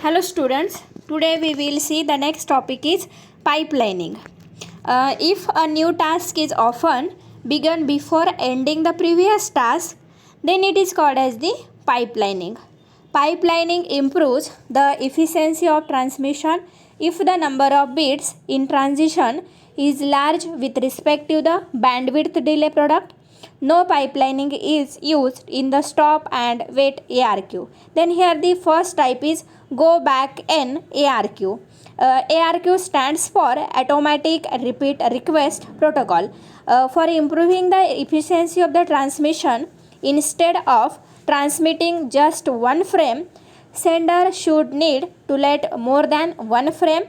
Hello students, today we will see the next topic is pipelining. If a new task is often begun before ending the previous task, then it is called as the pipelining. Pipelining improves the efficiency of transmission if the number of bits in transition is large with respect to the bandwidth delay product. No pipelining is used in the stop and wait ARQ. Then here the first type is go back N ARQ. ARQ stands for Automatic Repeat Request Protocol. For improving the efficiency of the transmission, instead of transmitting just one frame, sender should need to let more than one frame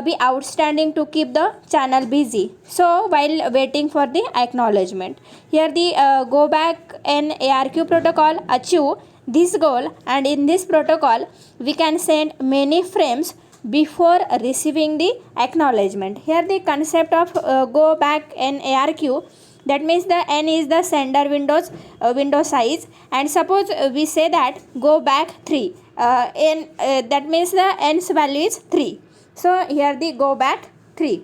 be outstanding to keep the channel busy. So while waiting for the acknowledgement, here the go back N ARQ protocol achieve this goal, and in this protocol we can send many frames before receiving the acknowledgement. Here the concept of go back N ARQ, that means the n is the sender window size, and suppose we say that go back 3, n that means the n's value is 3. So here the go back 3,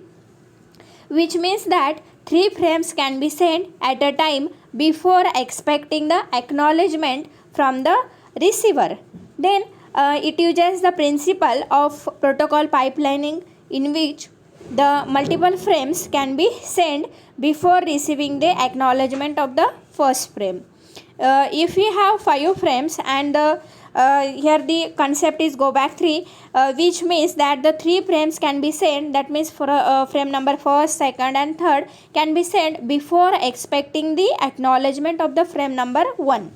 which means that 3 frames can be sent at a time before expecting the acknowledgement from the receiver. Then it uses the principle of protocol pipelining, in which the multiple frames can be sent before receiving the acknowledgement of the first frame. If we have 5 frames and here the concept is go back 3, which means that the 3 frames can be sent, that means for frame number 1st, 2nd and 3rd can be sent before expecting the acknowledgement of the frame number 1.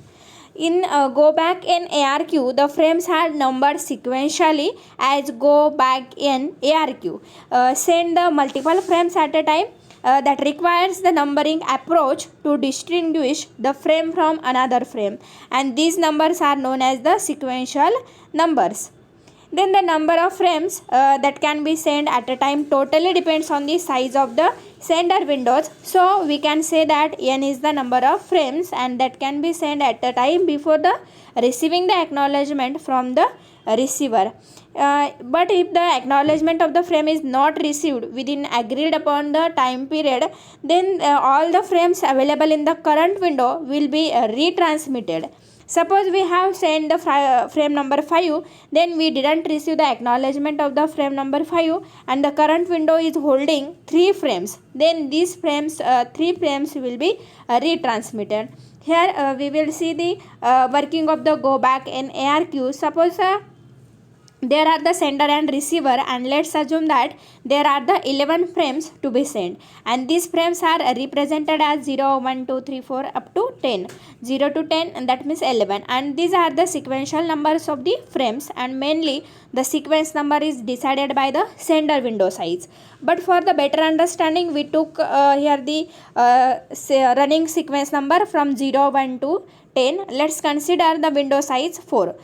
In go back in ARQ, the frames are numbered sequentially as go back in ARQ. Send the multiple frames at a time. That requires the numbering approach to distinguish the frame from another frame, and these numbers are known as the sequential numbers. Then the number of frames that can be sent at a time totally depends on the size of the sender windows. So we can say that n is the number of frames and that can be sent at a time before the receiving the acknowledgement from the receiver. But if the acknowledgement of the frame is not received within agreed upon the time period, then all the frames available in the current window will be retransmitted. Suppose we have sent the frame number 5, then we didn't receive the acknowledgement of the frame number 5 and the current window is holding 3 frames. Then these frames, 3 frames will be retransmitted. Here we will see the working of the go back in ARQ. Suppose there are the sender and receiver, and let's assume that there are the 11 frames to be sent, and these frames are represented as 0, 1, 2, 3, 4 up to 10. 0 to 10, and that means 11, and these are the sequential numbers of the frames, and mainly the sequence number is decided by the sender window size. But for the better understanding, we took here the running sequence number from 0, 1 to 10. Let's consider the window size 4,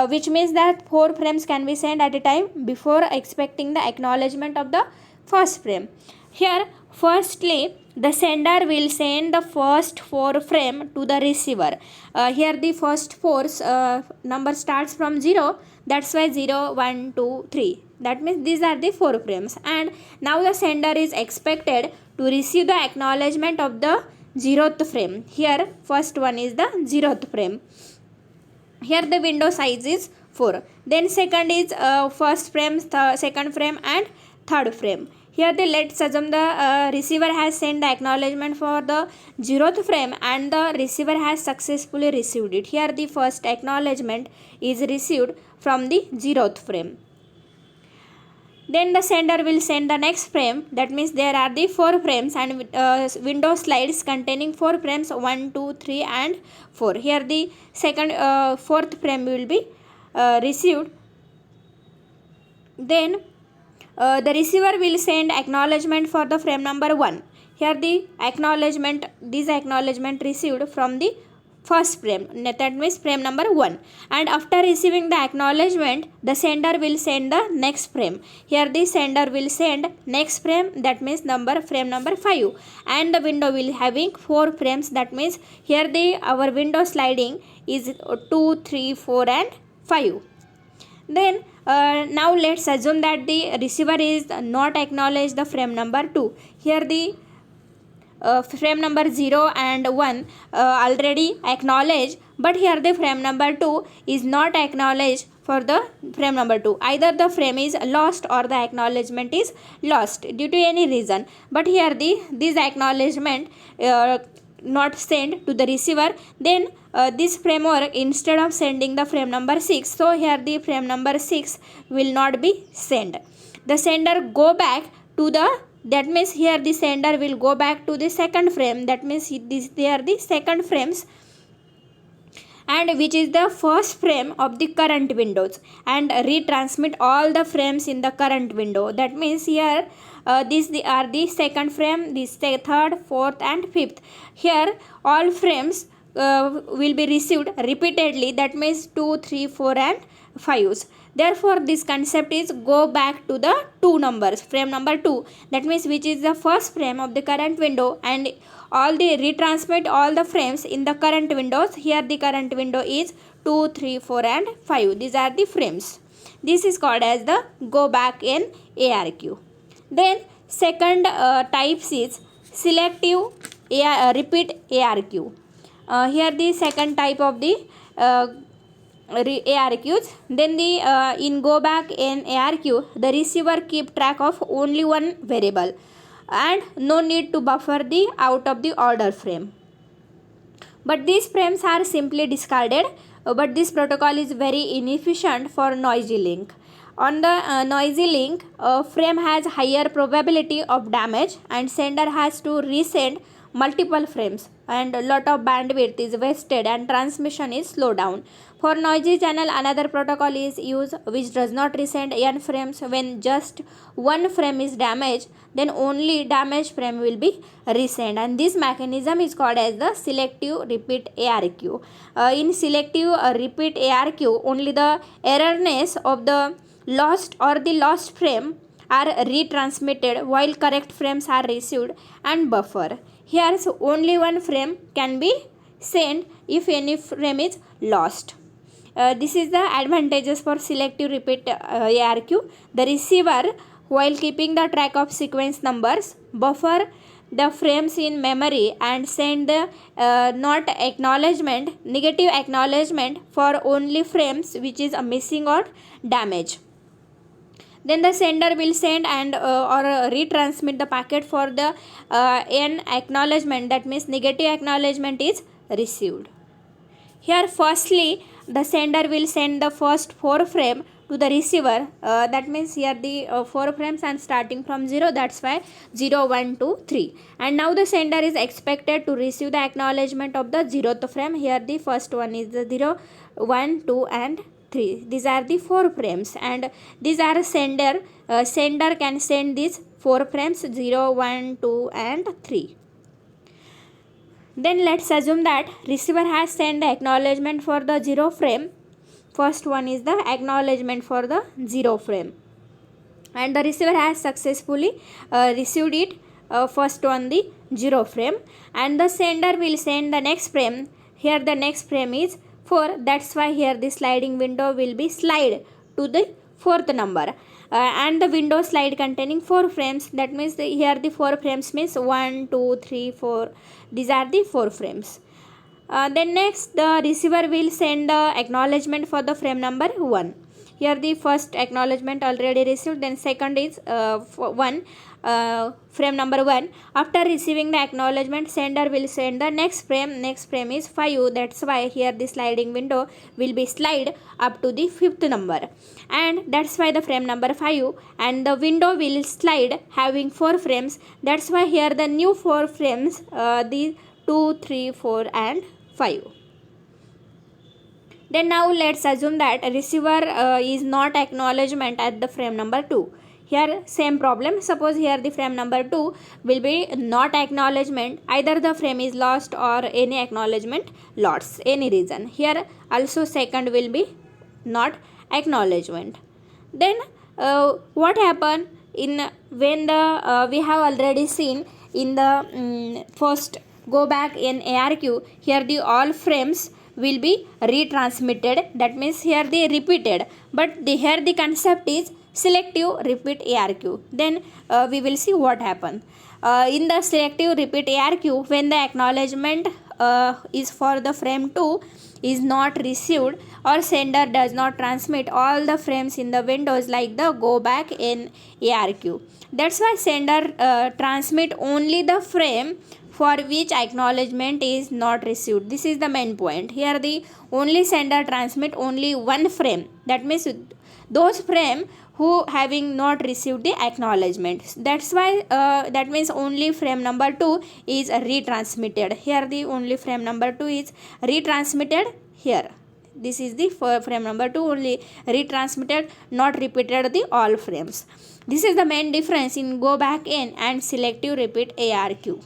which means that 4 frames can be sent at a time before expecting the acknowledgement of the first frame. Here firstly the sender will send the first 4 frame to the receiver. Here the first 4 number starts from 0, that's why 0, 1, 2, 3. That means these are the 4 frames, and now the sender is expected to receive the acknowledgement of the 0th frame. Here first one is the 0th frame. Here the window size is 4. Then second is first frame, second frame and third frame. Here the let's assume the receiver has sent the acknowledgement for the 0th frame and the receiver has successfully received it. Here the first acknowledgement is received from the 0th frame. Then the sender will send the next frame, that means there are the 4 frames and window slides containing 4 frames 1, 2, 3 and 4. Here the second 4th frame will be received. Then the receiver will send acknowledgement for the frame number 1. Here the acknowledgement, this acknowledgement received from the first frame, that means frame number 1, and after receiving the acknowledgement the sender will send the next frame. Here the sender will send next frame, that means frame number 5, and the window will having 4 frames, that means here the our window sliding is 2, 3, 4 and 5. Then now let's assume that the receiver is not acknowledge the frame number 2. Here the frame number 0 and 1 already acknowledged, but here the frame number 2 is not acknowledged for the frame number 2. Either the frame is lost or the acknowledgement is lost due to any reason, but here this acknowledgement not sent to the receiver. Then this framework, instead of sending the frame number 6, so here the frame number 6 will not be sent. The sender go back to the, that means here the sender will go back to the second frame, that means they are the second frames, and which is the first frame of the current windows, and retransmit all the frames in the current window. That means here these are the second frame, this third, fourth and fifth. Here all frames will be received repeatedly, that means 2, 3, 4 and 5s. Therefore this concept is go back to the two numbers, frame number 2, that means which is the first frame of the current window, and all the retransmit all the frames in the current windows. Here the current window is 2, 3, 4 and 5. These are the frames. This is called as the go back in ARQ. Then second types is selective repeat ARQ. Here the second type of the ARQs. Then the in go back in ARQ, the receiver keep track of only one variable and no need to buffer the out of the order frame. But these frames are simply discarded, but this protocol is very inefficient for noisy link. On the noisy link, frame has higher probability of damage and sender has to resend multiple frames, and a lot of bandwidth is wasted and transmission is slowed down. For noisy channel, another protocol is used which does not resend n frames. When just one frame is damaged, then only damaged frame will be resend, and this mechanism is called as the selective repeat ARQ. In selective repeat ARQ, only the errorness of the lost or the lost frame are retransmitted while correct frames are received and buffer. Here so only one frame can be sent if any frame is lost. This is the advantages for selective repeat ARQ. The receiver, while keeping the track of sequence numbers, buffer the frames in memory and send the not acknowledgement, negative acknowledgement for only frames which is missing or damaged. Then the sender will send and or retransmit the packet for the n acknowledgement, that means negative acknowledgement is received. Here firstly the sender will send the first 4 frame to the receiver, that means here the 4 frames and starting from 0, that's why 0, 1, 2, 3. And now the sender is expected to receive the acknowledgement of the 0th frame. Here the first one is the 0, 1, 2 and 3. These are the 4 frames, and these are sender can send these 4 frames 0, 1, 2 and 3. Then let's assume that receiver has sent the acknowledgement for the 0 frame. First one is the acknowledgement for the 0 frame, and the receiver has successfully received it first on the 0 frame, and the sender will send the next frame. Here the next frame is 4, that's why here the sliding window will be slide to the 4th number, and the window slide containing 4 frames, that means here the 4 frames means 1, 2, 3, 4. These are the 4 frames. Then next the receiver will send the acknowledgement for the frame number 1. Here the first acknowledgement already received, then second is 1, frame number 1. After receiving the acknowledgement, sender will send the next frame is 5, that's why here the sliding window will be slide up to the 5th number, and that's why the frame number 5, and the window will slide having 4 frames, that's why here the new 4 frames, the 2, 3, 4 and 5. Then now let's assume that receiver is not acknowledgement at the frame number 2. Here same problem. Suppose here the frame number 2 will be not acknowledgement, either the frame is lost or any acknowledgement lost, any reason. Here also second will be not acknowledgement. Then what happen in when the we have already seen in the first go back in ARQ, here the all frames will be retransmitted. That means here the repeated, but here the concept is selective repeat ARQ. Then we will see what happen. In the selective repeat ARQ, when the acknowledgement is for the frame 2 is not received, or sender does not transmit all the frames in the windows like the go back in ARQ. That's why sender transmit only the frame for which acknowledgement is not received. This is the main point. Here the only sender transmit only one frame. That means those frame who having not received the acknowledgement. That's why that means only frame number 2 is retransmitted. Here the only frame number 2 is retransmitted here. This is the frame number 2 only retransmitted, not repeated the all frames. This is the main difference in go back in and selective repeat ARQ.